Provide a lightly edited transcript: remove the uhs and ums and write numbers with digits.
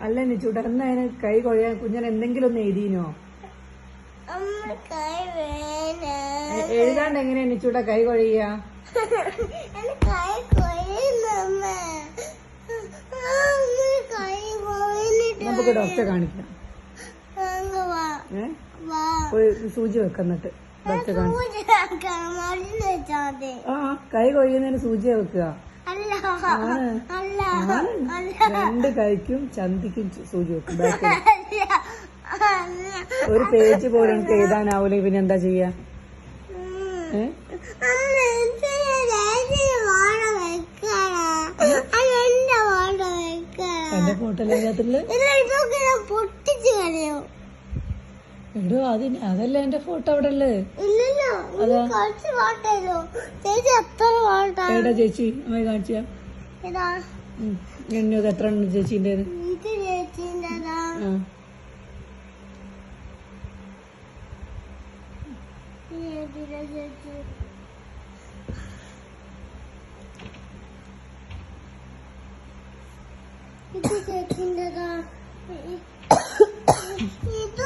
അല്ല നിച്ചൂട്ട എന്നാ അതിന് കൈ കൊഴയാൻ കുഞ്ഞൻ എന്തെങ്കിലും ഒന്ന് എഴുതിനോ? എഴുതാണ്ട് എങ്ങനെയാ നിച്ചൂട്ട കൈ കൊഴയ? നമുക്ക് ഡോക്ടറെ കാണിക്കാം. സൂചി വെക്കുന്നിട്ട് ഡോക്ടറെ കാണിക്കാം. ആ കൈ കൊഴിയുന്നതിന് സൂചിയാ വെക്കുക. രണ്ട് കൈക്കും ചന്തിക്കും സൂചി വെക്കും. ഒരു പേജ് പോലും എനിക്ക് എഴുതാനാവൂല. പിന്നെ എന്താ ചെയ്യാ? എന്റെ ഫോട്ടോ എല്ലാത്തില് എടോ അതല്ല എന്റെ ഫോട്ടോ അവിടെ ഉള്ളത്. എടാ ചേച്ചി അമ്മ കാണിച്ചാ എണ്ണത് എത്ര ഉണ്ട് ചേച്ചിന്റെ? ഇത് ചേച്ചിൻ്റെതാ. ഇത്